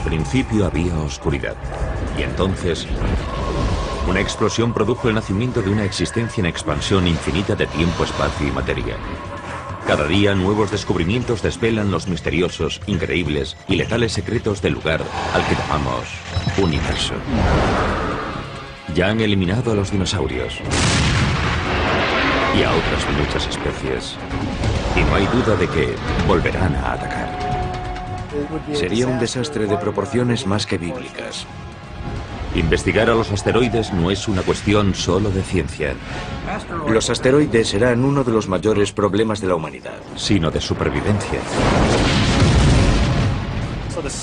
principio había oscuridad. Y entonces, una explosión produjo el nacimiento de una existencia en expansión infinita de tiempo, espacio y materia. Cada día nuevos descubrimientos desvelan los misteriosos, increíbles y letales secretos del lugar al que llamamos universo. Ya han eliminado a los dinosaurios y a otras muchas especies. Y no hay duda de que volverán a atacar. Sería un desastre de proporciones más que bíblicas. Investigar a los asteroides no es una cuestión solo de ciencia, Los asteroides serán uno de los mayores problemas de la humanidad. sino de supervivencia.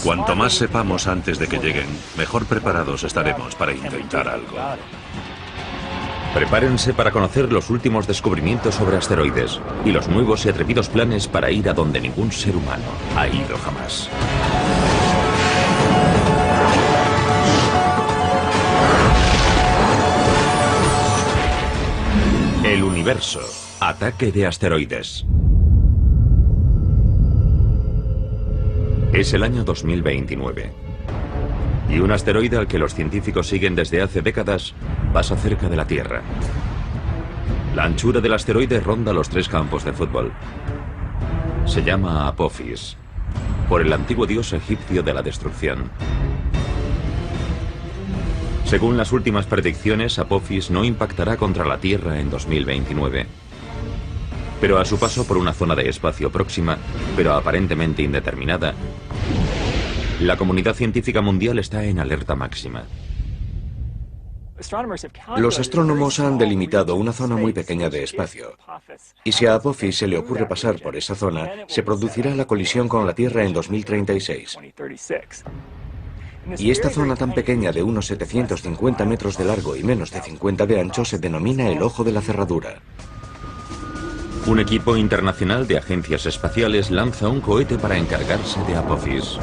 Cuanto más sepamos antes de que lleguen, mejor preparados estaremos para intentar algo. Prepárense para conocer los últimos descubrimientos sobre asteroides y los nuevos y atrevidos planes para ir a donde ningún ser humano ha ido jamás. El universo. Ataque de asteroides. Es el año 2029. Y un asteroide al que los científicos siguen desde hace décadas pasa cerca de la Tierra. La anchura del asteroide ronda los 3 campos de fútbol. Se llama Apophis, por el antiguo dios egipcio de la destrucción. Según las últimas predicciones, Apophis no impactará contra la Tierra en 2029. Pero a su paso por una zona de espacio próxima, pero aparentemente indeterminada, la comunidad científica mundial está en alerta máxima. Los astrónomos han delimitado una zona muy pequeña de espacio. Y si a Apophis se le ocurre pasar por esa zona, se producirá la colisión con la Tierra en 2036. Y esta zona tan pequeña de unos 750 metros de largo y menos de 50 de ancho se denomina el ojo de la cerradura. Un equipo internacional de agencias espaciales lanza un cohete para encargarse de Apophis.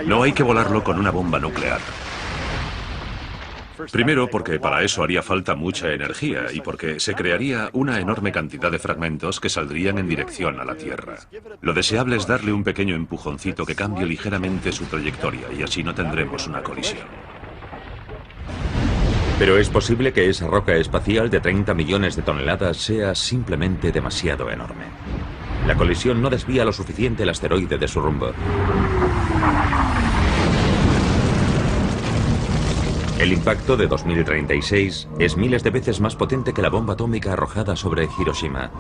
No hay que volarlo con una bomba nuclear. Primero, porque para eso haría falta mucha energía y porque se crearía una enorme cantidad de fragmentos que saldrían en dirección a la Tierra. Lo deseable es darle un pequeño empujoncito que cambie ligeramente su trayectoria y así no tendremos una colisión. Pero es posible que esa roca espacial de 30 millones de toneladas sea simplemente demasiado enorme. La colisión no desvía lo suficiente el asteroide de su rumbo. El impacto de 2036 es miles de veces más potente que la bomba atómica arrojada sobre Hiroshima.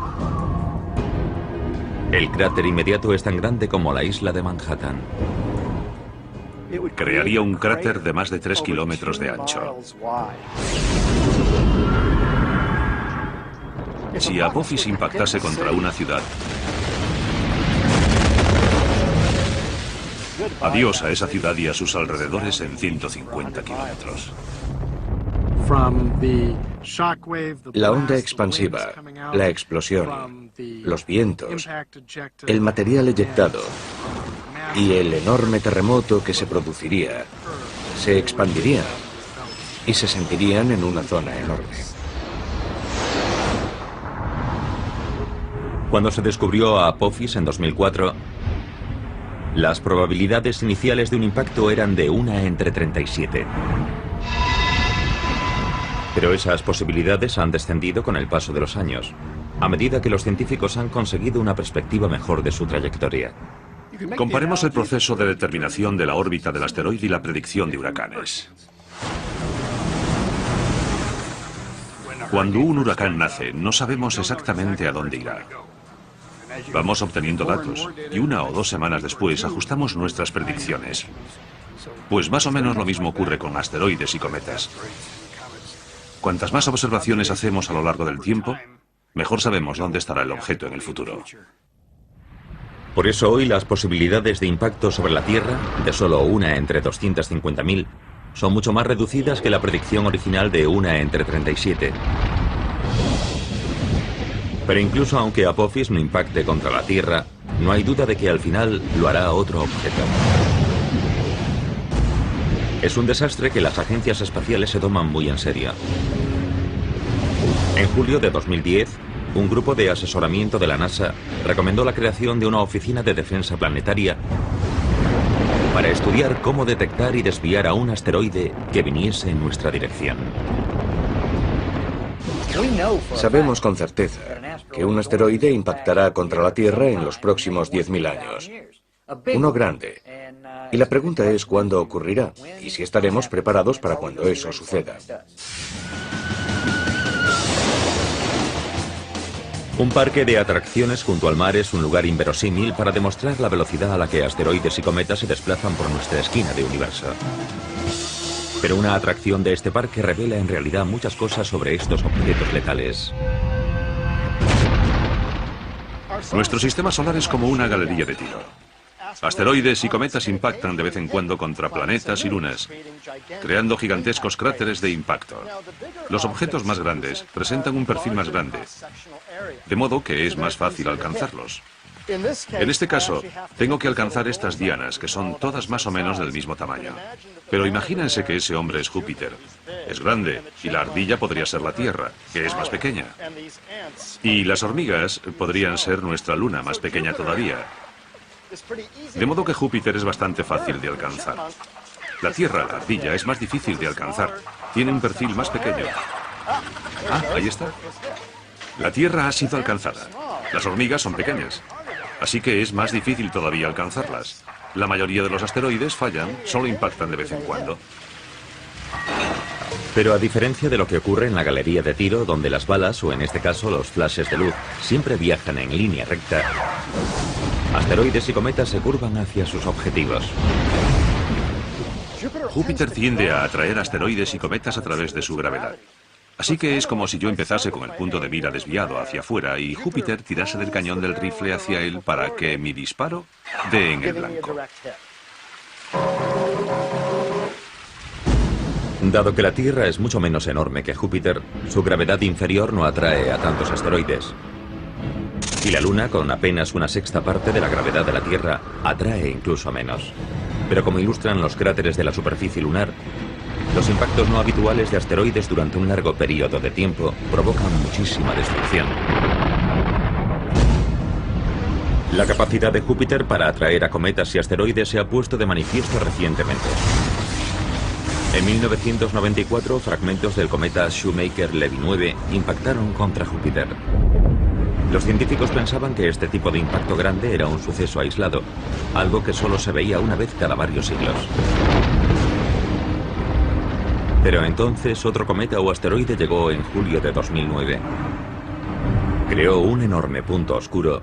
El cráter inmediato es tan grande como la isla de Manhattan. Crearía un cráter de más de 3 kilómetros de ancho. Si Apophis impactase contra una ciudad, adiós a esa ciudad y a sus alrededores en 150 kilómetros. La onda expansiva, la explosión, los vientos, el material eyectado y el enorme terremoto que se produciría se expandirían y se sentirían en una zona enorme. Cuando se descubrió a Apophis en 2004, las probabilidades iniciales de un impacto eran de 1 entre 37. Pero esas posibilidades han descendido con el paso de los años, a medida que los científicos han conseguido una perspectiva mejor de su trayectoria. Comparemos el proceso de determinación de la órbita del asteroide y la predicción de huracanes. Cuando un huracán nace, no sabemos exactamente a dónde irá. Vamos obteniendo datos y 1 o 2 semanas después ajustamos nuestras predicciones. Pues más o menos lo mismo ocurre con asteroides y cometas. Cuantas más observaciones hacemos a lo largo del tiempo, mejor sabemos dónde estará el objeto en el futuro. Por eso hoy las posibilidades de impacto sobre la Tierra, de solo 1 entre 250.000, son mucho más reducidas que la predicción original de 1 entre 37. Pero incluso aunque Apophis no impacte contra la Tierra, no hay duda de que al final lo hará otro objeto. Es un desastre que las agencias espaciales se toman muy en serio. En julio de 2010, un grupo de asesoramiento de la NASA recomendó la creación de una oficina de defensa planetaria para estudiar cómo detectar y desviar a un asteroide que viniese en nuestra dirección. Sabemos con certeza que un asteroide impactará contra la Tierra en los próximos 10.000 años. Uno grande. Y la pregunta es cuándo ocurrirá y si estaremos preparados para cuando eso suceda. Un parque de atracciones junto al mar es un lugar inverosímil para demostrar la velocidad a la que asteroides y cometas se desplazan por nuestra esquina de universo. Pero una atracción de este parque revela en realidad muchas cosas sobre estos objetos letales. Nuestro sistema solar es como una galería de tiro. Asteroides y cometas impactan de vez en cuando contra planetas y lunas, creando gigantescos cráteres de impacto. Los objetos más grandes presentan un perfil más grande, de modo que es más fácil alcanzarlos. En este caso, tengo que alcanzar estas dianas, que son todas más o menos del mismo tamaño. Pero imagínense que ese hombre es Júpiter. Es grande, y la ardilla podría ser la Tierra, que es más pequeña. Y las hormigas podrían ser nuestra luna, más pequeña todavía. De modo que Júpiter es bastante fácil de alcanzar. La Tierra, la ardilla, es más difícil de alcanzar. Tiene un perfil más pequeño. Ah, ahí está. La Tierra ha sido alcanzada. Las hormigas son pequeñas. Así que es más difícil todavía alcanzarlas. La mayoría de los asteroides fallan, solo impactan de vez en cuando. Pero a diferencia de lo que ocurre en la galería de tiro, donde las balas, o en este caso los flashes de luz, siempre viajan en línea recta, asteroides y cometas se curvan hacia sus objetivos. Júpiter tiende a atraer asteroides y cometas a través de su gravedad. Así que es como si yo empezase con el punto de mira desviado hacia afuera y Júpiter tirase del cañón del rifle hacia él para que mi disparo dé en el blanco. Dado que la Tierra es mucho menos enorme que Júpiter, su gravedad inferior no atrae a tantos asteroides. Y la Luna, con apenas una sexta parte de la gravedad de la Tierra, atrae incluso menos. Pero como ilustran los cráteres de la superficie lunar, los impactos no habituales de asteroides durante un largo periodo de tiempo provocan muchísima destrucción. La capacidad de Júpiter para atraer a cometas y asteroides se ha puesto de manifiesto recientemente. En 1994, fragmentos del cometa Shoemaker-Levy 9 impactaron contra Júpiter. Los científicos pensaban que este tipo de impacto grande era un suceso aislado, algo que solo se veía una vez cada varios siglos. Pero entonces otro cometa o asteroide llegó en julio de 2009. Creó un enorme punto oscuro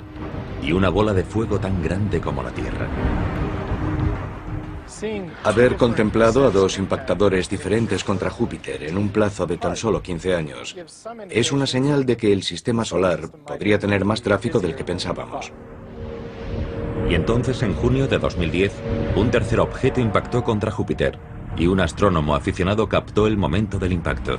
y una bola de fuego tan grande como la Tierra. Haber contemplado a dos impactadores diferentes contra Júpiter en un plazo de tan solo 15 años es una señal de que el sistema solar podría tener más tráfico del que pensábamos. Y entonces, en junio de 2010, un tercer objeto impactó contra Júpiter y un astrónomo aficionado captó el momento del impacto.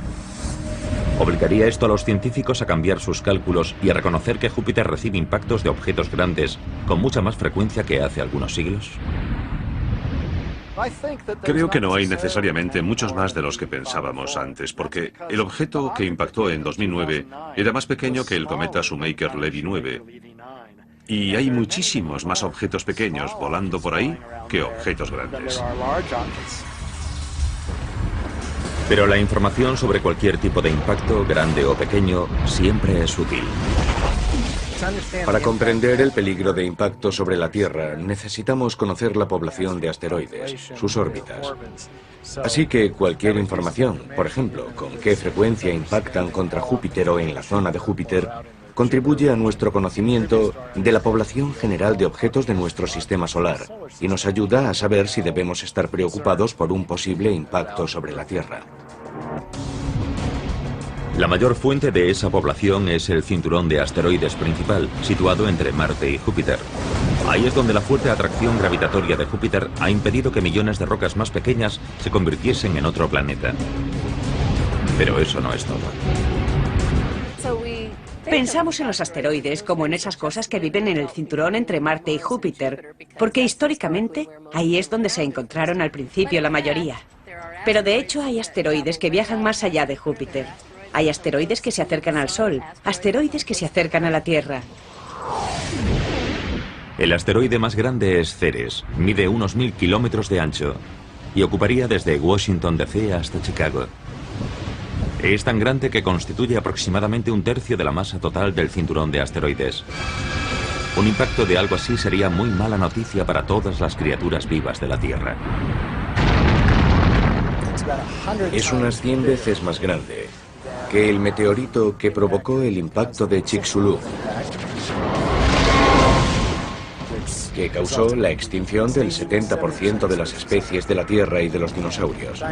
¿Obligaría esto a los científicos a cambiar sus cálculos y a reconocer que Júpiter recibe impactos de objetos grandes con mucha más frecuencia que hace algunos siglos? Creo que no hay necesariamente muchos más de los que pensábamos antes, porque el objeto que impactó en 2009 era más pequeño que el cometa Shoemaker-Levy 9. Y hay muchísimos más objetos pequeños volando por ahí que objetos grandes. Pero la información sobre cualquier tipo de impacto, grande o pequeño, siempre es útil. Para comprender el peligro de impacto sobre la Tierra, necesitamos conocer la población de asteroides, sus órbitas. Así que cualquier información, por ejemplo, con qué frecuencia impactan contra Júpiter o en la zona de Júpiter, contribuye a nuestro conocimiento de la población general de objetos de nuestro sistema solar y nos ayuda a saber si debemos estar preocupados por un posible impacto sobre la Tierra. La mayor fuente de esa población es el cinturón de asteroides principal, situado entre Marte y Júpiter. Ahí es donde la fuerte atracción gravitatoria de Júpiter ha impedido que millones de rocas más pequeñas se convirtiesen en otro planeta. Pero eso no es todo. Pensamos en los asteroides como en esas cosas que viven en el cinturón entre Marte y Júpiter, porque históricamente ahí es donde se encontraron al principio la mayoría. Pero de hecho hay asteroides que viajan más allá de Júpiter. Hay asteroides que se acercan al Sol, asteroides que se acercan a la Tierra. El asteroide más grande es Ceres, mide unos 1000 kilómetros de ancho y ocuparía desde Washington DC hasta Chicago. Es tan grande que constituye aproximadamente un tercio de la masa total del cinturón de asteroides. Un impacto de algo así sería muy mala noticia para todas las criaturas vivas de la Tierra. Es unas 100 veces más grande que el meteorito que provocó el impacto de Chicxulub, que causó la extinción del 70% de las especies de la Tierra y de los dinosaurios.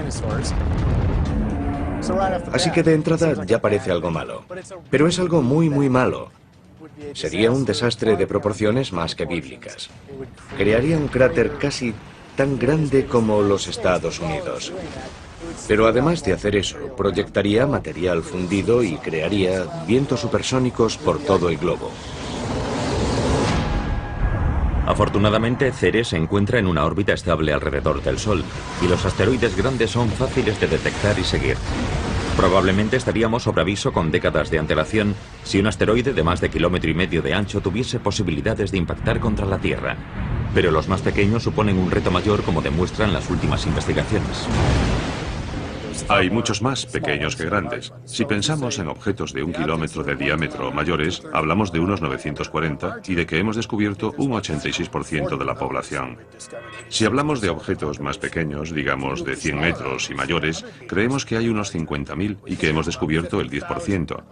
Así que de entrada ya parece algo malo, pero es algo muy malo. Sería un desastre de proporciones más que bíblicas. Crearía un cráter casi tan grande como los Estados Unidos. Pero además de hacer eso, proyectaría material fundido y crearía vientos supersónicos por todo el globo. Afortunadamente, Ceres se encuentra en una órbita estable alrededor del Sol, y los asteroides grandes son fáciles de detectar y seguir. Probablemente estaríamos sobre aviso con décadas de antelación si un asteroide de más de 1,5 kilómetros de ancho tuviese posibilidades de impactar contra la Tierra. Pero los más pequeños suponen un reto mayor, como demuestran las últimas investigaciones. Hay muchos más pequeños que grandes. Si pensamos en objetos de 1 kilómetro de diámetro o mayores, hablamos de unos 940 y de que hemos descubierto un 86% de la población. Si hablamos de objetos más pequeños, digamos de 100 metros y mayores, creemos que hay unos 50.000 y que hemos descubierto el 10%.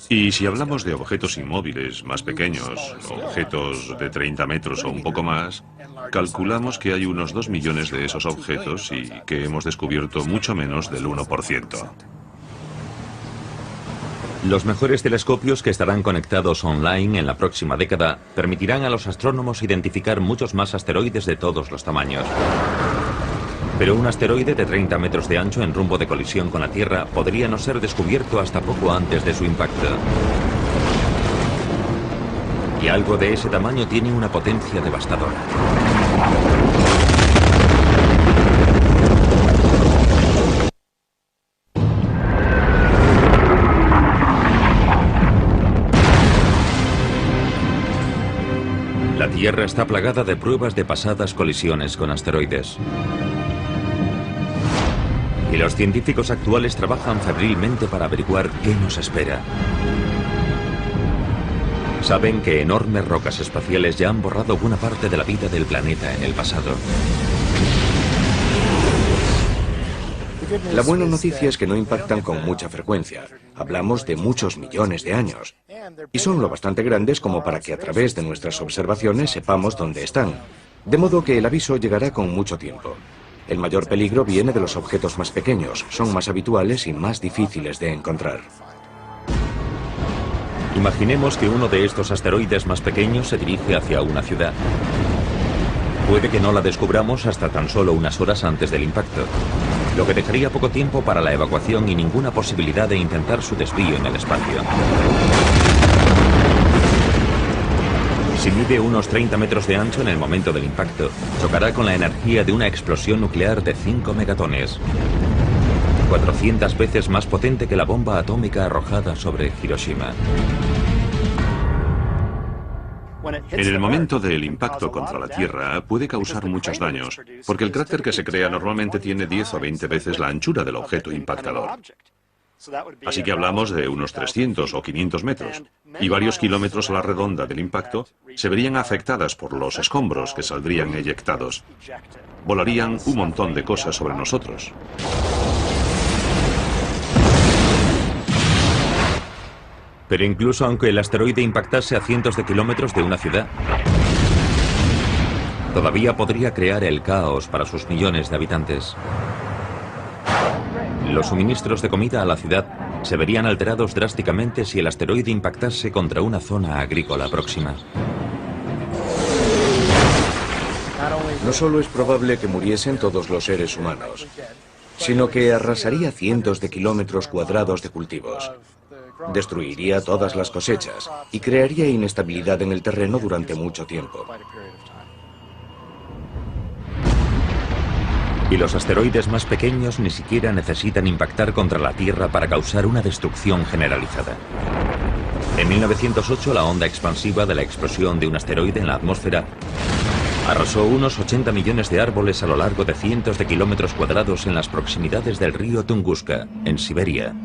Y si hablamos de objetos inmóviles más pequeños, objetos de 30 metros o un poco más, calculamos que hay unos 2 millones de esos objetos y que hemos descubierto mucho menos del 1%. Los mejores telescopios que estarán conectados online en la próxima década permitirán a los astrónomos identificar muchos más asteroides de todos los tamaños. Pero un asteroide de 30 metros de ancho en rumbo de colisión con la Tierra podría no ser descubierto hasta poco antes de su impacto. Y algo de ese tamaño tiene una potencia devastadora. La Tierra está plagada de pruebas de pasadas colisiones con asteroides. Y los científicos actuales trabajan febrilmente para averiguar qué nos espera. Saben que enormes rocas espaciales ya han borrado buena parte de la vida del planeta en el pasado. La buena noticia es que no impactan con mucha frecuencia. Hablamos de muchos millones de años. Y son lo bastante grandes como para que a través de nuestras observaciones sepamos dónde están. De modo que el aviso llegará con mucho tiempo. El mayor peligro viene de los objetos más pequeños. Son más habituales y más difíciles de encontrar. Imaginemos que uno de estos asteroides más pequeños se dirige hacia una ciudad. Puede que no la descubramos hasta tan solo unas horas antes del impacto, lo que dejaría poco tiempo para la evacuación y ninguna posibilidad de intentar su desvío en el espacio. Si mide unos 30 metros de ancho en el momento del impacto, chocará con la energía de una explosión nuclear de 5 megatones, 400 veces más potente que la bomba atómica arrojada sobre Hiroshima. En el momento del impacto contra la Tierra puede causar muchos daños, porque el cráter que se crea normalmente tiene 10 o 20 veces la anchura del objeto impactador. Así que hablamos de unos 300 o 500 metros, y varios kilómetros a la redonda del impacto se verían afectadas por los escombros que saldrían eyectados. Volarían un montón de cosas sobre nosotros. Pero incluso aunque el asteroide impactase a cientos de kilómetros de una ciudad, todavía podría crear el caos para sus millones de habitantes. Los suministros de comida a la ciudad se verían alterados drásticamente si el asteroide impactase contra una zona agrícola próxima. No solo es probable que muriesen todos los seres humanos, sino que arrasaría cientos de kilómetros cuadrados de cultivos. Destruiría todas las cosechas y crearía inestabilidad en el terreno durante mucho tiempo. Y los asteroides más pequeños ni siquiera necesitan impactar contra la Tierra para causar una destrucción generalizada. En 1908, la onda expansiva de la explosión de un asteroide en la atmósfera arrasó unos 80 millones de árboles a lo largo de cientos de kilómetros cuadrados en las proximidades del río Tunguska, en Siberia.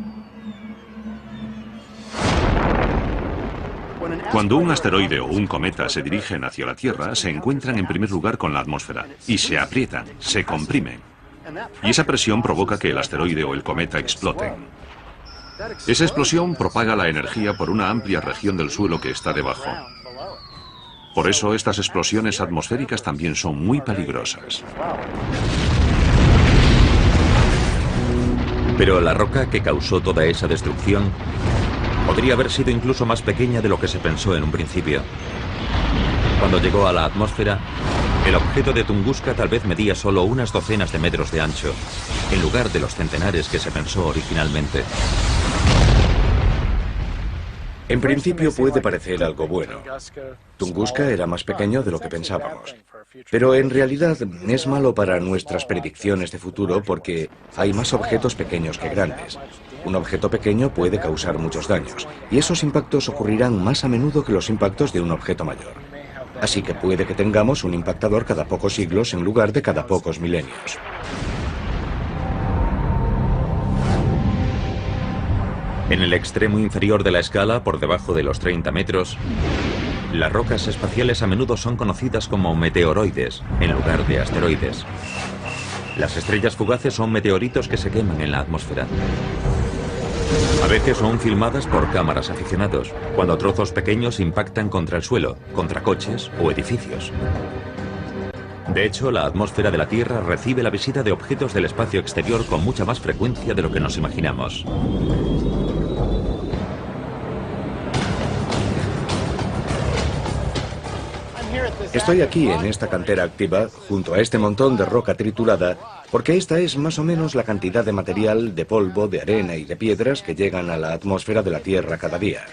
Cuando un asteroide o un cometa se dirigen hacia la Tierra, se encuentran en primer lugar con la atmósfera y se aprietan, se comprimen. Y esa presión provoca que el asteroide o el cometa exploten. Esa explosión propaga la energía por una amplia región del suelo que está debajo. Por eso estas explosiones atmosféricas también son muy peligrosas. Pero la roca que causó toda esa destrucción podría haber sido incluso más pequeña de lo que se pensó en un principio. Cuando llegó a la atmósfera, el objeto de Tunguska tal vez medía solo unas docenas de metros de ancho, en lugar de los centenares que se pensó originalmente. En principio puede parecer algo bueno. Tunguska era más pequeño de lo que pensábamos. Pero en realidad es malo para nuestras predicciones de futuro porque hay más objetos pequeños que grandes. Un objeto pequeño puede causar muchos daños, y esos impactos ocurrirán más a menudo que los impactos de un objeto mayor. Así que puede que tengamos un impactador cada pocos siglos en lugar de cada pocos milenios. En el extremo inferior de la escala, por debajo de los 30 metros, las rocas espaciales a menudo son conocidas como meteoroides, en lugar de asteroides. Las estrellas fugaces son meteoritos que se queman en la atmósfera. A veces son filmadas por cámaras aficionados, cuando trozos pequeños impactan contra el suelo, contra coches o edificios. De hecho, la atmósfera de la Tierra recibe la visita de objetos del espacio exterior con mucha más frecuencia de lo que nos imaginamos. Estoy aquí en esta cantera activa, junto a este montón de roca triturada, porque esta es más o menos la cantidad de material, de polvo, de arena y de piedras que llegan a la atmósfera de la Tierra cada día.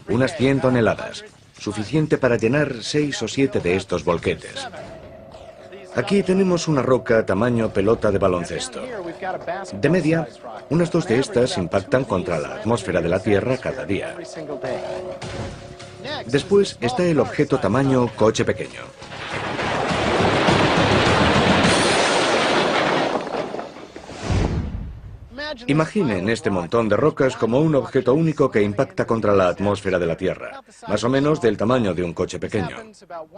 Unas 100 toneladas, suficiente para llenar 6 o 7 de estos volquetes. Aquí tenemos una roca tamaño pelota de baloncesto. De media, unas 2 de estas impactan contra la atmósfera de la Tierra cada día. Después está el objeto tamaño coche pequeño. Imaginen este montón de rocas como un objeto único que impacta contra la atmósfera de la Tierra, más o menos del tamaño de un coche pequeño.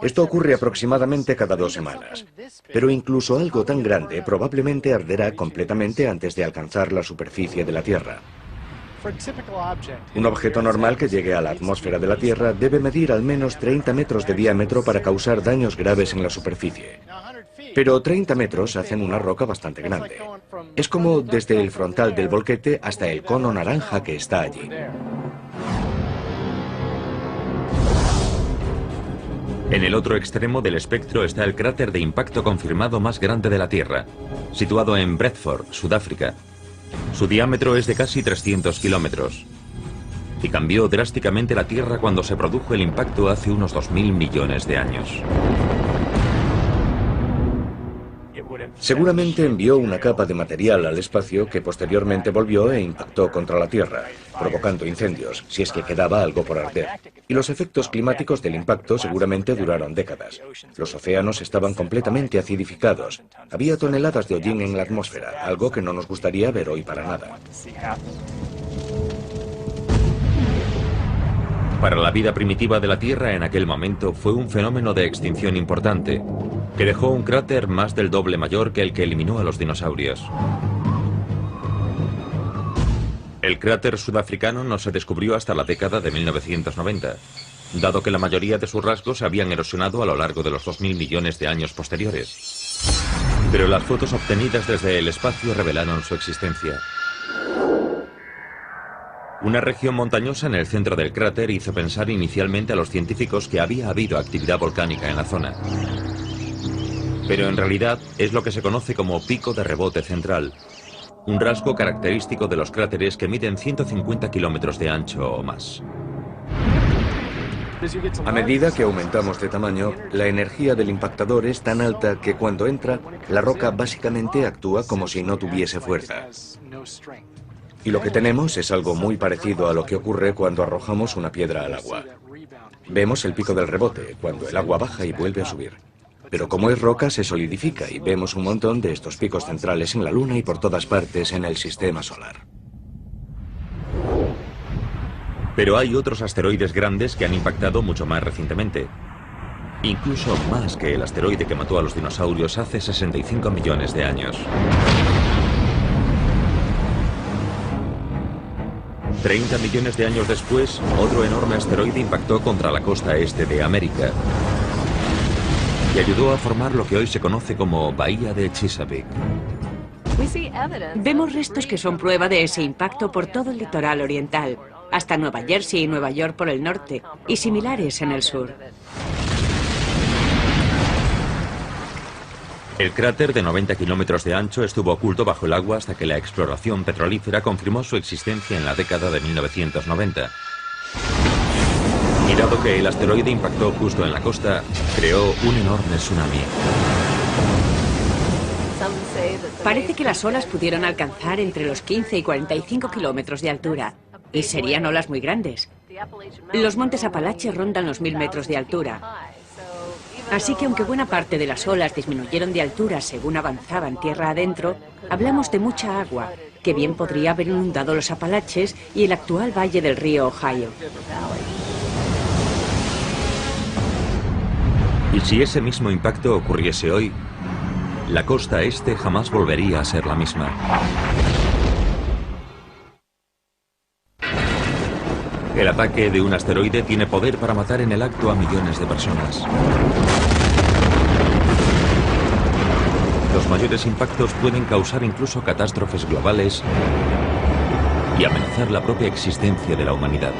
Esto ocurre aproximadamente cada 2 semanas. Pero incluso algo tan grande probablemente arderá completamente antes de alcanzar la superficie de la Tierra. Un objeto normal que llegue a la atmósfera de la Tierra debe medir al menos 30 metros de diámetro para causar daños graves en la superficie. Pero 30 metros hacen una roca bastante grande. Es como desde el frontal del volquete hasta el cono naranja que está allí. En el otro extremo del espectro está el cráter de impacto confirmado más grande de la Tierra, situado en Bradford, Sudáfrica. Su diámetro es de casi 300 kilómetros y cambió drásticamente la Tierra cuando se produjo el impacto hace unos 2.000 millones de años. Seguramente envió una capa de material al espacio que posteriormente volvió e impactó contra la Tierra, provocando incendios, si es que quedaba algo por arder. Y los efectos climáticos del impacto seguramente duraron décadas. Los océanos estaban completamente acidificados. Había toneladas de hollín en la atmósfera, algo que no nos gustaría ver hoy para nada. Para la vida primitiva de la Tierra en aquel momento fue un fenómeno de extinción importante, que dejó un cráter más del doble mayor que el que eliminó a los dinosaurios. El cráter sudafricano no se descubrió hasta la década de 1990, dado que la mayoría de sus rasgos se habían erosionado a lo largo de los 2.000 millones de años posteriores. Pero las fotos obtenidas desde el espacio revelaron su existencia. Una región montañosa en el centro del cráter hizo pensar inicialmente a los científicos que había habido actividad volcánica en la zona. Pero en realidad es lo que se conoce como pico de rebote central, un rasgo característico de los cráteres que miden 150 kilómetros de ancho o más. A medida que aumentamos de tamaño, la energía del impactador es tan alta que cuando entra, la roca básicamente actúa como si no tuviese fuerza. Y lo que tenemos es algo muy parecido a lo que ocurre cuando arrojamos una piedra al agua. Vemos el pico del rebote, cuando el agua baja y vuelve a subir. Pero como es roca, se solidifica y vemos un montón de estos picos centrales en la Luna y por todas partes en el sistema solar. Pero hay otros asteroides grandes que han impactado mucho más recientemente. Incluso más que el asteroide que mató a los dinosaurios hace 65 millones de años. 30 millones de años después, otro enorme asteroide impactó contra la costa este de América y ayudó a formar lo que hoy se conoce como Bahía de Chesapeake. Vemos restos que son prueba de ese impacto por todo el litoral oriental, hasta Nueva Jersey y Nueva York por el norte, y similares en el sur. El cráter de 90 kilómetros de ancho estuvo oculto bajo el agua hasta que la exploración petrolífera confirmó su existencia en la década de 1990. Y dado que el asteroide impactó justo en la costa, creó un enorme tsunami. Parece que las olas pudieron alcanzar entre los 15 y 45 kilómetros de altura, y serían olas muy grandes. Los montes Apalaches rondan los 1000 metros de altura. Así que aunque buena parte de las olas disminuyeron de altura según avanzaban tierra adentro, hablamos de mucha agua, que bien podría haber inundado los Apalaches y el actual valle del río Ohio. Y si ese mismo impacto ocurriese hoy, la costa este jamás volvería a ser la misma. El ataque de un asteroide tiene poder para matar en el acto a millones de personas. Los mayores impactos pueden causar incluso catástrofes globales y amenazar la propia existencia de la humanidad.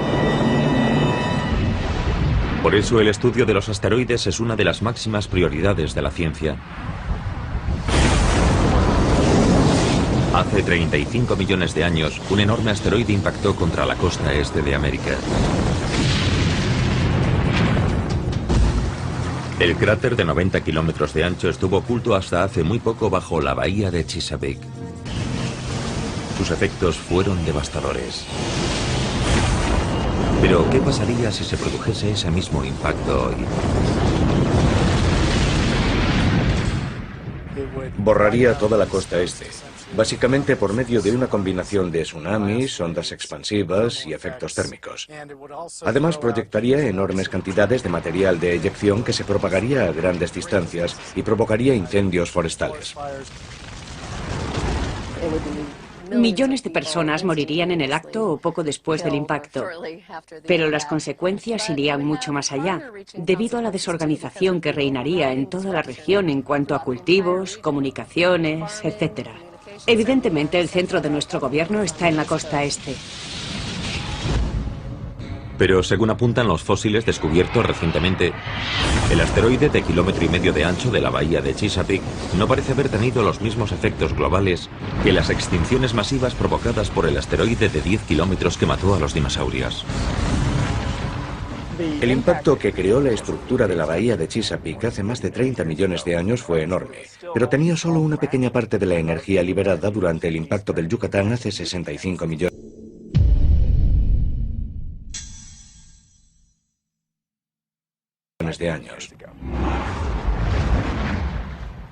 Por eso el estudio de los asteroides es una de las máximas prioridades de la ciencia. Hace 35 millones de años, un enorme asteroide impactó contra la costa este de América. El cráter de 90 kilómetros de ancho estuvo oculto hasta hace muy poco bajo la bahía de Chesapeake. Sus efectos fueron devastadores. Pero, ¿qué pasaría si se produjese ese mismo impacto hoy? Borraría toda la costa este, básicamente por medio de una combinación de tsunamis, ondas expansivas y efectos térmicos. Además, proyectaría enormes cantidades de material de eyección que se propagaría a grandes distancias y provocaría incendios forestales. Millones de personas morirían en el acto o poco después del impacto, pero las consecuencias irían mucho más allá, debido a la desorganización que reinaría en toda la región en cuanto a cultivos, comunicaciones, etc. Evidentemente, el centro de nuestro gobierno está en la costa este. Pero según apuntan los fósiles descubiertos recientemente, el asteroide de 1,5 kilómetros de ancho de la bahía de Chesapeake no parece haber tenido los mismos efectos globales que las extinciones masivas provocadas por el asteroide de 10 kilómetros que mató a los dinosaurios. El impacto que creó la estructura de la bahía de Chesapeake hace más de 30 millones de años fue enorme, pero tenía solo una pequeña parte de la energía liberada durante el impacto del Yucatán hace 65 millones de años.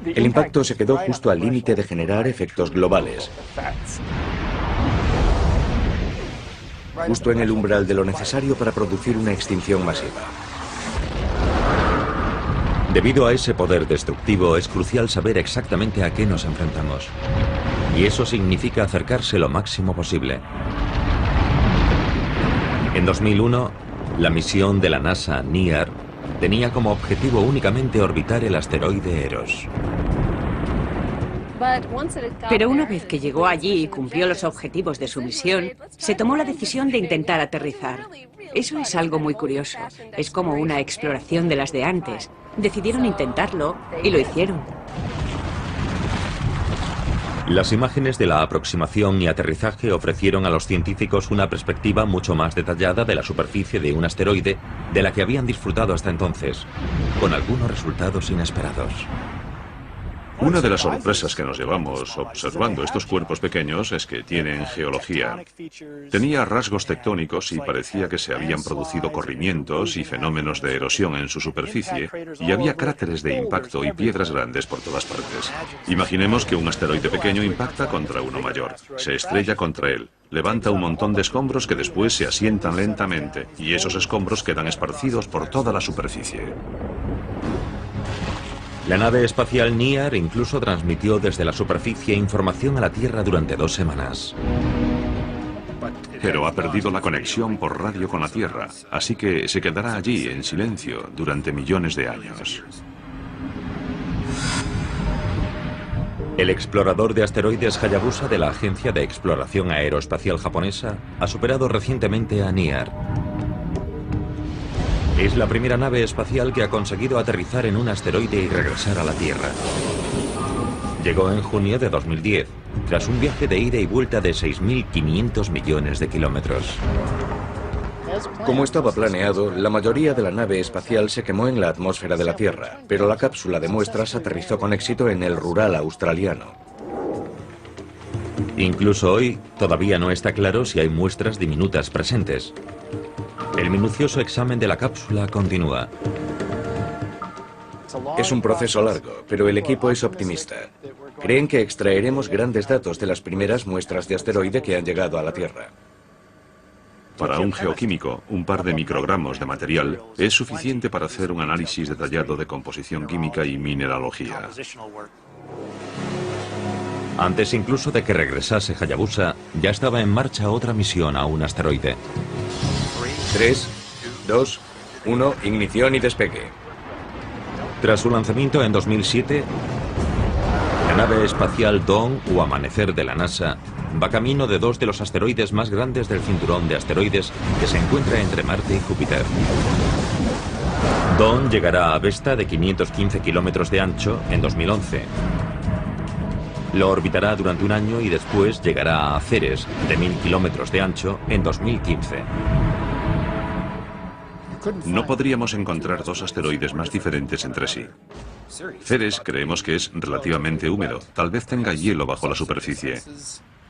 El impacto se quedó justo al límite de generar efectos globales, justo en el umbral de lo necesario para producir una extinción masiva. Debido a ese poder destructivo, es crucial saber exactamente a qué nos enfrentamos. Y eso significa acercarse lo máximo posible. En 2001, la misión de la NASA NEAR tenía como objetivo únicamente orbitar el asteroide Eros. Pero una vez que llegó allí y cumplió los objetivos de su misión, se tomó la decisión de intentar aterrizar. Eso es algo muy curioso. Es como una exploración de las de antes. Decidieron intentarlo y lo hicieron. Las imágenes de la aproximación y aterrizaje ofrecieron a los científicos una perspectiva mucho más detallada de la superficie de un asteroide de la que habían disfrutado hasta entonces, con algunos resultados inesperados. Una de las sorpresas que nos llevamos observando estos cuerpos pequeños es que tienen geología. Tenía rasgos tectónicos y parecía que se habían producido corrimientos y fenómenos de erosión en su superficie, y había cráteres de impacto y piedras grandes por todas partes. Imaginemos que un asteroide pequeño impacta contra uno mayor, se estrella contra él, levanta un montón de escombros que después se asientan lentamente, y esos escombros quedan esparcidos por toda la superficie. La nave espacial NIAR incluso transmitió desde la superficie información a la Tierra durante 2 semanas. Pero ha perdido la conexión por radio con la Tierra, así que se quedará allí en silencio durante millones de años. El explorador de asteroides Hayabusa de la Agencia de Exploración Aeroespacial Japonesa ha superado recientemente a NIAR. Es la primera nave espacial que ha conseguido aterrizar en un asteroide y regresar a la Tierra. Llegó en junio de 2010, tras un viaje de ida y vuelta de 6.500 millones de kilómetros. Como estaba planeado, la mayoría de la nave espacial se quemó en la atmósfera de la Tierra, pero la cápsula de muestras aterrizó con éxito en el rural australiano. Incluso hoy, todavía no está claro si hay muestras diminutas presentes. El minucioso examen de la cápsula continúa. Es un proceso largo, pero el equipo es optimista. Creen que extraeremos grandes datos de las primeras muestras de asteroide que han llegado a la Tierra. Para un geoquímico, un par de microgramos de material es suficiente para hacer un análisis detallado de composición química y mineralogía. Antes incluso de que regresase Hayabusa, ya estaba en marcha otra misión a un asteroide. 3, 2, 1, ignición y despegue. Tras su lanzamiento en 2007, la nave espacial Dawn o Amanecer de la NASA va camino de 2 de los asteroides más grandes del cinturón de asteroides que se encuentra entre Marte y Júpiter. Dawn llegará a Vesta, de 515 kilómetros de ancho, en 2011. Lo orbitará durante un año y después llegará a Ceres, de 1000 kilómetros de ancho, en 2015. No podríamos encontrar 2 asteroides más diferentes entre sí. Ceres creemos que es relativamente húmedo, tal vez tenga hielo bajo la superficie.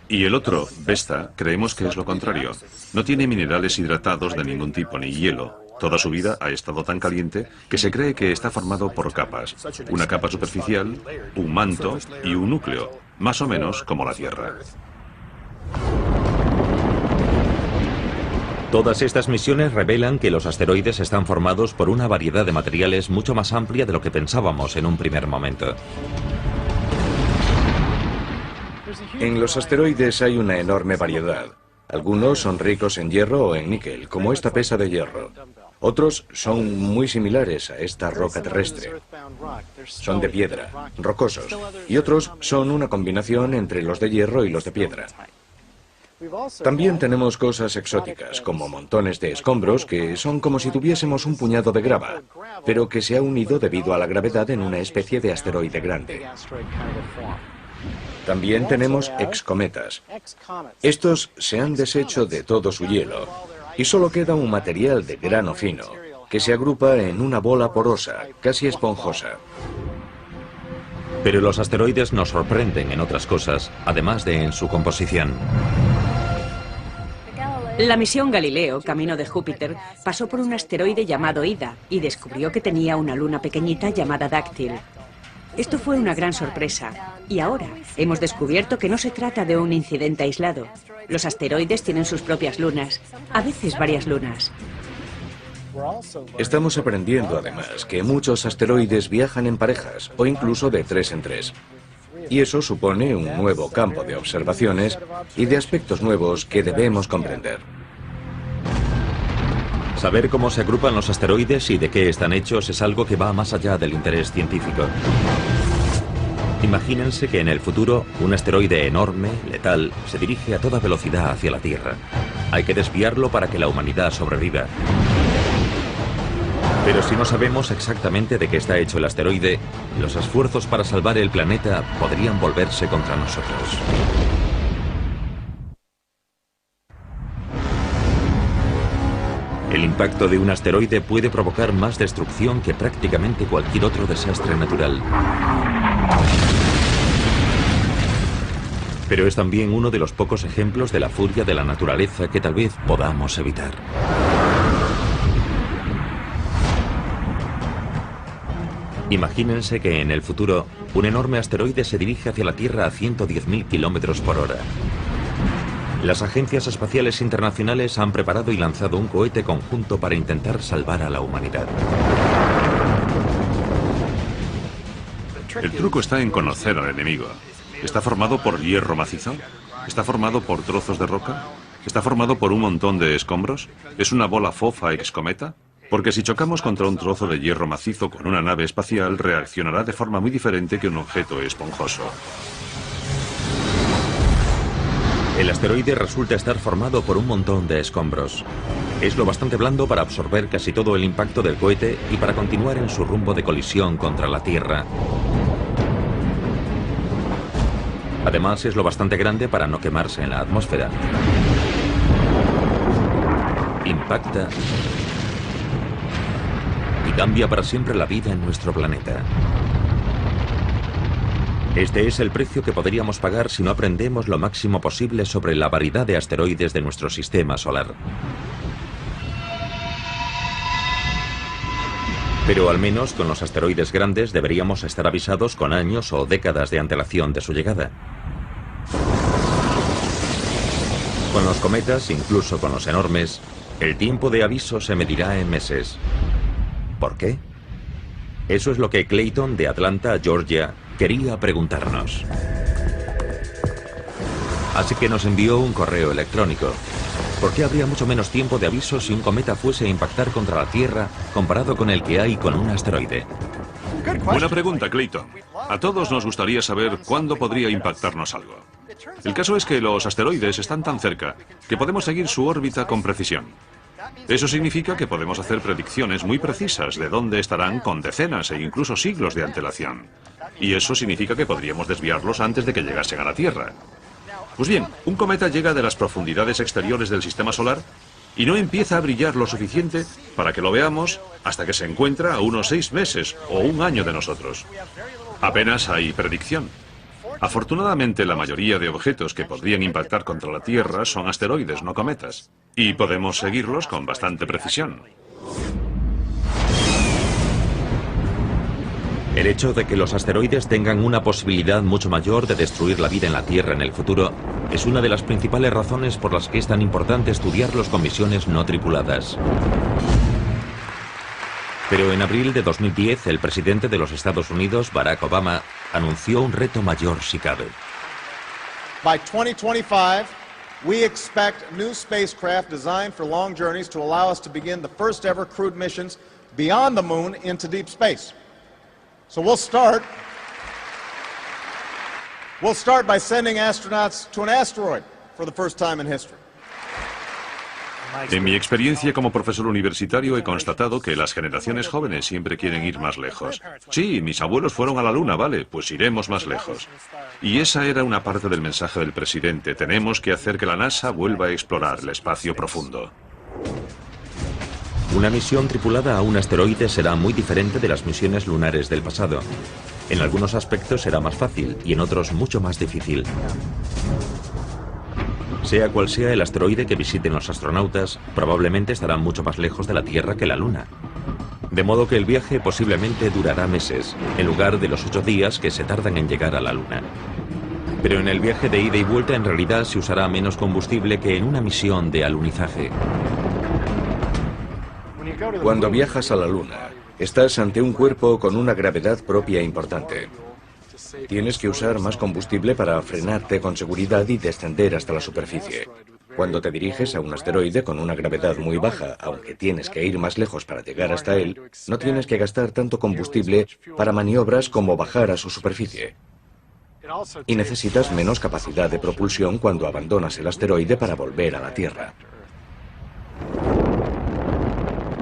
Y el otro, Vesta, creemos que es lo contrario. No tiene minerales hidratados de ningún tipo ni hielo. Toda su vida ha estado tan caliente que se cree que está formado por capas. Una capa superficial, un manto y un núcleo, más o menos como la Tierra. Todas estas misiones revelan que los asteroides están formados por una variedad de materiales mucho más amplia de lo que pensábamos en un primer momento. En los asteroides hay una enorme variedad. Algunos son ricos en hierro o en níquel, como esta pesa de hierro. Otros son muy similares a esta roca terrestre. Son de piedra, rocosos. Y otros son una combinación entre los de hierro y los de piedra. También tenemos cosas exóticas, como montones de escombros que son como si tuviésemos un puñado de grava, pero que se ha unido debido a la gravedad en una especie de asteroide grande. También tenemos excometas. Estos se han deshecho de todo su hielo y solo queda un material de grano fino que se agrupa en una bola porosa, casi esponjosa. Pero los asteroides nos sorprenden en otras cosas, además de en su composición. La misión Galileo, camino de Júpiter, pasó por un asteroide llamado Ida y descubrió que tenía una luna pequeñita llamada Dáctil. Esto fue una gran sorpresa, y ahora hemos descubierto que no se trata de un incidente aislado. Los asteroides tienen sus propias lunas, a veces varias lunas. Estamos aprendiendo además que muchos asteroides viajan en parejas o incluso de 3 en 3. Y eso supone un nuevo campo de observaciones y de aspectos nuevos que debemos comprender. Saber cómo se agrupan los asteroides y de qué están hechos es algo que va más allá del interés científico. Imagínense que en el futuro un asteroide enorme, letal, se dirige a toda velocidad hacia la Tierra. Hay que desviarlo para que la humanidad sobreviva. Pero si no sabemos exactamente de qué está hecho el asteroide, los esfuerzos para salvar el planeta podrían volverse contra nosotros. El impacto de un asteroide puede provocar más destrucción que prácticamente cualquier otro desastre natural. Pero es también uno de los pocos ejemplos de la furia de la naturaleza que tal vez podamos evitar. Imagínense que en el futuro un enorme asteroide se dirige hacia la Tierra a 110.000 kilómetros por hora. Las agencias espaciales internacionales han preparado y lanzado un cohete conjunto para intentar salvar a la humanidad. El truco está en conocer al enemigo. ¿Está formado por hierro macizo? ¿Está formado por trozos de roca? ¿Está formado por un montón de escombros? ¿Es una bola fofa excometa? Porque si chocamos contra un trozo de hierro macizo con una nave espacial, reaccionará de forma muy diferente que un objeto esponjoso. El asteroide resulta estar formado por un montón de escombros. Es lo bastante blando para absorber casi todo el impacto del cohete y para continuar en su rumbo de colisión contra la Tierra. Además, es lo bastante grande para no quemarse en la atmósfera. Impacta y cambia para siempre la vida en nuestro planeta. Este es el precio que podríamos pagar si no aprendemos lo máximo posible sobre la variedad de asteroides de nuestro sistema solar. Pero al menos con los asteroides grandes deberíamos estar avisados con años o décadas de antelación de su llegada. Con los cometas, incluso con los enormes, el tiempo de aviso se medirá en meses. ¿Por qué? Eso es lo que Clayton de Atlanta, Georgia, quería preguntarnos. Así que nos envió un correo electrónico. ¿Por qué habría mucho menos tiempo de aviso si un cometa fuese a impactar contra la Tierra comparado con el que hay con un asteroide? Buena pregunta, Clayton. A todos nos gustaría saber cuándo podría impactarnos algo. El caso es que los asteroides están tan cerca que podemos seguir su órbita con precisión. Eso significa que podemos hacer predicciones muy precisas de dónde estarán con decenas e incluso siglos de antelación. Y eso significa que podríamos desviarlos antes de que llegasen a la Tierra. Pues bien, un cometa llega de las profundidades exteriores del sistema solar y no empieza a brillar lo suficiente para que lo veamos hasta que se encuentra a unos 6 meses o un año de nosotros. Apenas hay predicción. Afortunadamente, la mayoría de objetos que podrían impactar contra la Tierra son asteroides, no cometas. Y podemos seguirlos con bastante precisión. El hecho de que los asteroides tengan una posibilidad mucho mayor de destruir la vida en la Tierra en el futuro es una de las principales razones por las que es tan importante estudiarlos con misiones no tripuladas. Pero en abril de 2010, el presidente de los Estados Unidos, Barack Obama, anunció un reto mayor si cabe. By 2025, we expect new spacecraft designed for long journeys to allow us to begin the first ever crewed missions beyond the moon into deep space. So we'll start by sending astronauts to an asteroid for the first time in history. En mi experiencia como profesor universitario he constatado que las generaciones jóvenes siempre quieren ir más lejos. Sí, mis abuelos fueron a la Luna, vale, pues iremos más lejos. Y esa era una parte del mensaje del presidente. Tenemos que hacer que la NASA vuelva a explorar el espacio profundo. Una misión tripulada a un asteroide será muy diferente de las misiones lunares del pasado. En algunos aspectos será más fácil y en otros mucho más difícil. Sea cual sea el asteroide que visiten los astronautas, probablemente estarán mucho más lejos de la Tierra que la Luna. De modo que el viaje posiblemente durará meses, en lugar de los 8 días que se tardan en llegar a la Luna. Pero en el viaje de ida y vuelta en realidad se usará menos combustible que en una misión de alunizaje. Cuando viajas a la Luna, estás ante un cuerpo con una gravedad propia importante. Tienes que usar más combustible para frenarte con seguridad y descender hasta la superficie. Cuando te diriges a un asteroide con una gravedad muy baja, aunque tienes que ir más lejos para llegar hasta él, no tienes que gastar tanto combustible para maniobras como bajar a su superficie. Y necesitas menos capacidad de propulsión cuando abandonas el asteroide para volver a la Tierra.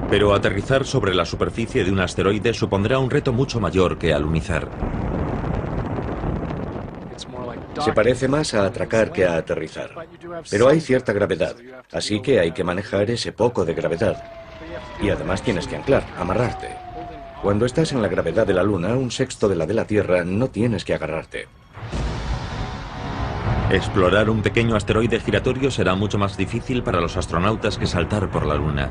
Pero aterrizar sobre la superficie de un asteroide supondrá un reto mucho mayor que alunizar. Se parece más a atracar que a aterrizar. Pero hay cierta gravedad, así que hay que manejar ese poco de gravedad. Y además tienes que anclar, amarrarte. Cuando estás en la gravedad de la Luna, 1/6 de la Tierra, no tienes que agarrarte. Explorar un pequeño asteroide giratorio será mucho más difícil para los astronautas que saltar por la Luna.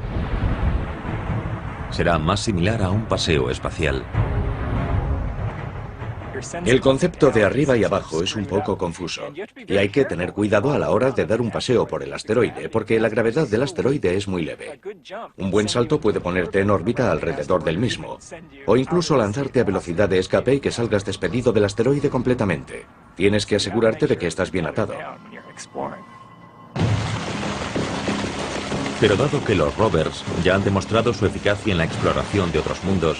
Será más similar a un paseo espacial. El concepto de arriba y abajo es un poco confuso, y hay que tener cuidado a la hora de dar un paseo por el asteroide, porque la gravedad del asteroide es muy leve. Un buen salto puede ponerte en órbita alrededor del mismo, o incluso lanzarte a velocidad de escape y que salgas despedido del asteroide completamente. Tienes que asegurarte de que estás bien atado. Pero dado que los rovers ya han demostrado su eficacia en la exploración de otros mundos,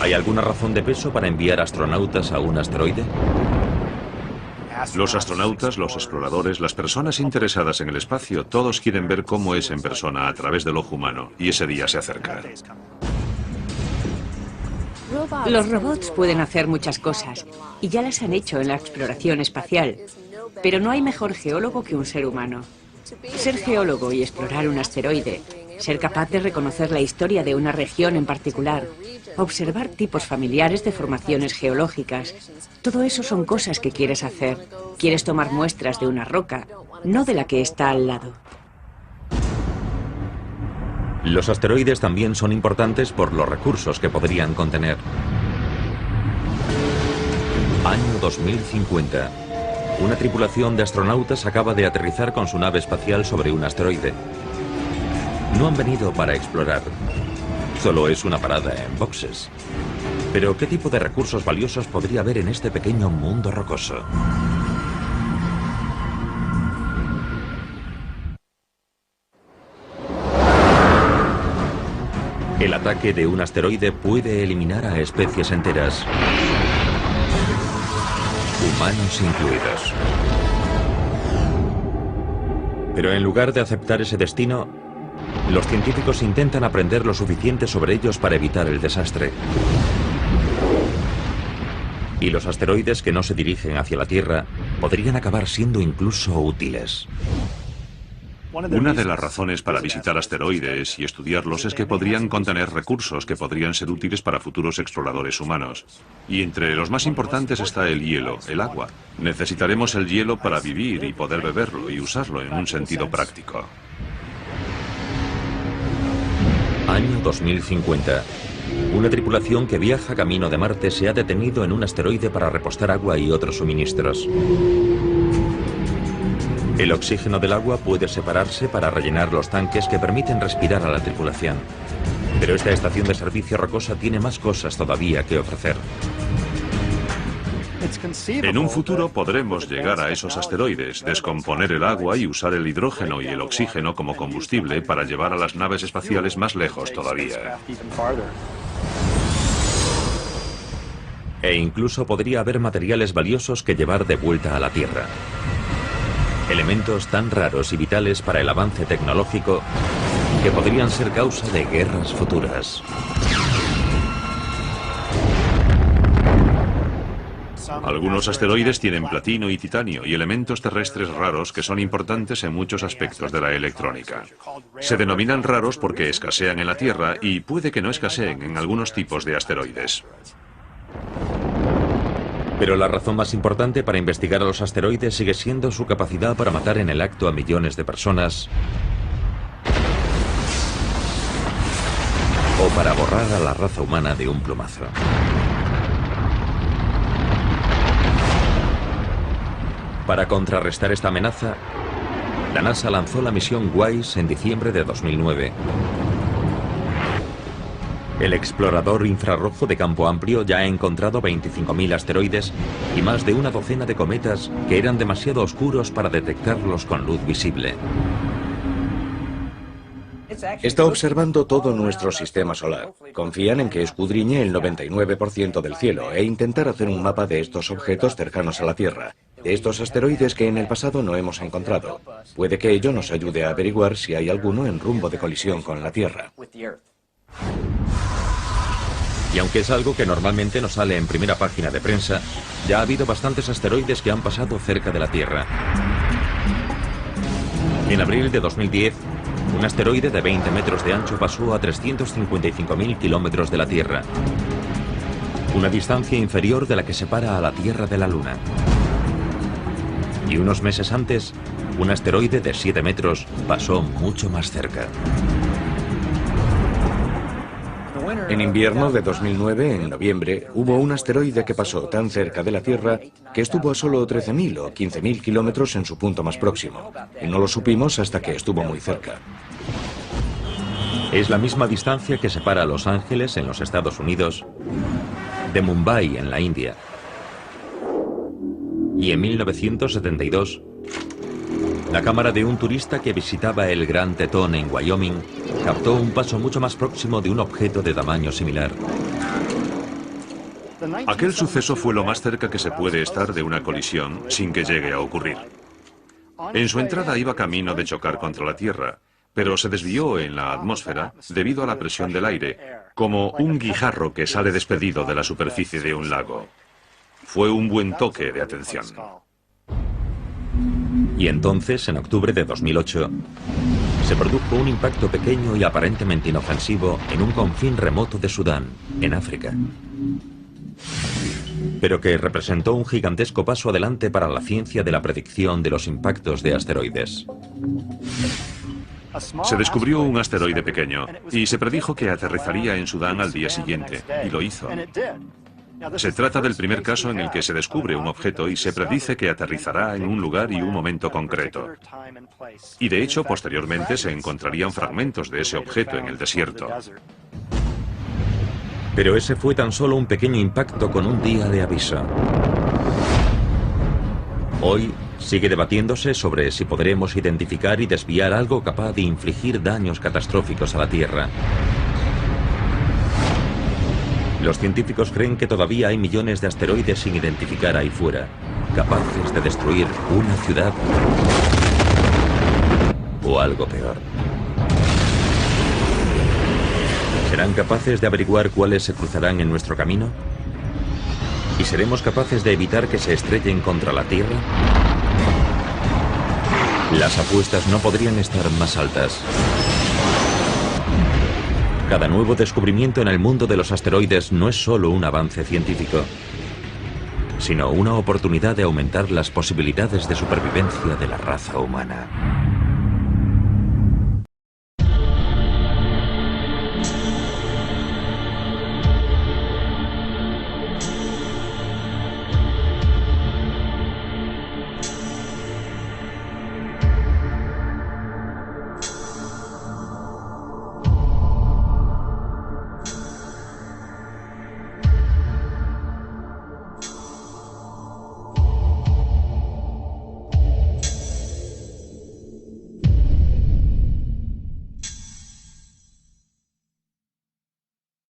¿hay alguna razón de peso para enviar astronautas a un asteroide? Los astronautas, los exploradores, las personas interesadas en el espacio, todos quieren ver cómo es en persona a través del ojo humano, y ese día se acerca. Los robots pueden hacer muchas cosas, y ya las han hecho en la exploración espacial, pero no hay mejor geólogo que un ser humano. Ser geólogo y explorar un asteroide, ser capaz de reconocer la historia de una región en particular, observar tipos familiares de formaciones geológicas, todo eso son cosas que quieres hacer. Quieres tomar muestras de una roca, no de la que está al lado. Los asteroides también son importantes por los recursos que podrían contener. Año 2050. Una tripulación de astronautas acaba de aterrizar con su nave espacial sobre un asteroide. No han venido para explorar. Solo es una parada en boxes. Pero ¿qué tipo de recursos valiosos podría haber en este pequeño mundo rocoso? El ataque de un asteroide puede eliminar a especies enteras, humanos incluidos. Pero en lugar de aceptar ese destino, los científicos intentan aprender lo suficiente sobre ellos para evitar el desastre. Y los asteroides que no se dirigen hacia la Tierra podrían acabar siendo incluso útiles. Una de las razones para visitar asteroides y estudiarlos es que podrían contener recursos que podrían ser útiles para futuros exploradores humanos. Y entre los más importantes está el hielo, el agua. Necesitaremos el hielo para vivir y poder beberlo y usarlo en un sentido práctico. Año 2050. Una tripulación que viaja camino de Marte se ha detenido en un asteroide para repostar agua y otros suministros. El oxígeno del agua puede separarse para rellenar los tanques que permiten respirar a la tripulación. Pero esta estación de servicio rocosa tiene más cosas todavía que ofrecer. En un futuro podremos llegar a esos asteroides, descomponer el agua y usar el hidrógeno y el oxígeno como combustible para llevar a las naves espaciales más lejos todavía. E incluso podría haber materiales valiosos que llevar de vuelta a la Tierra. Elementos tan raros y vitales para el avance tecnológico que podrían ser causa de guerras futuras. Algunos asteroides tienen platino y titanio y elementos terrestres raros que son importantes en muchos aspectos de la electrónica. Se denominan raros porque escasean en la Tierra y puede que no escaseen en algunos tipos de asteroides. Pero la razón más importante para investigar a los asteroides sigue siendo su capacidad para matar en el acto a millones de personas o para borrar a la raza humana de un plumazo. Para contrarrestar esta amenaza, la NASA lanzó la misión WISE en diciembre de 2009. El explorador infrarrojo de campo amplio ya ha encontrado 25.000 asteroides y más de una docena de cometas que eran demasiado oscuros para detectarlos con luz visible. Está observando todo nuestro sistema solar. Confían en que escudriñe el 99% del cielo e intentar hacer un mapa de estos objetos cercanos a la Tierra, de estos asteroides que en el pasado no hemos encontrado. Puede que ello nos ayude a averiguar si hay alguno en rumbo de colisión con la Tierra. Y aunque es algo que normalmente no sale en primera página de prensa, ya ha habido bastantes asteroides que han pasado cerca de la Tierra. En abril de 2010, un asteroide de 20 metros de ancho pasó a 355.000 kilómetros de la Tierra, una distancia inferior de la que separa a la Tierra de la Luna. Y unos meses antes, un asteroide de 7 metros pasó mucho más cerca. En invierno de 2009, en noviembre, hubo un asteroide que pasó tan cerca de la Tierra que estuvo a solo 13.000 o 15.000 kilómetros en su punto más próximo. Y no lo supimos hasta que estuvo muy cerca. Es la misma distancia que separa a Los Ángeles, en los Estados Unidos, de Mumbai, en la India. Y en 1972, la cámara de un turista que visitaba el Gran Tetón en Wyoming captó un paso mucho más próximo de un objeto de tamaño similar. Aquel suceso fue lo más cerca que se puede estar de una colisión sin que llegue a ocurrir. En su entrada iba camino de chocar contra la Tierra, pero se desvió en la atmósfera debido a la presión del aire, como un guijarro que sale despedido de la superficie de un lago. Fue un buen toque de atención. Y entonces, en octubre de 2008, se produjo un impacto pequeño y aparentemente inofensivo en un confín remoto de Sudán, en África, pero que representó un gigantesco paso adelante para la ciencia de la predicción de los impactos de asteroides. Se descubrió un asteroide pequeño y se predijo que aterrizaría en Sudán al día siguiente, y lo hizo. Se trata del primer caso en el que se descubre un objeto y se predice que aterrizará en un lugar y un momento concreto. Y de hecho, posteriormente se encontrarían fragmentos de ese objeto en el desierto. Pero ese fue tan solo un pequeño impacto con un día de aviso. Hoy sigue debatiéndose sobre si podremos identificar y desviar algo capaz de infligir daños catastróficos a la Tierra. Los científicos creen que todavía hay millones de asteroides sin identificar ahí fuera, capaces de destruir una ciudad o algo peor. ¿Serán capaces de averiguar cuáles se cruzarán en nuestro camino? ¿Y seremos capaces de evitar que se estrellen contra la Tierra? Las apuestas no podrían estar más altas. Cada nuevo descubrimiento en el mundo de los asteroides no es solo un avance científico, sino una oportunidad de aumentar las posibilidades de supervivencia de la raza humana.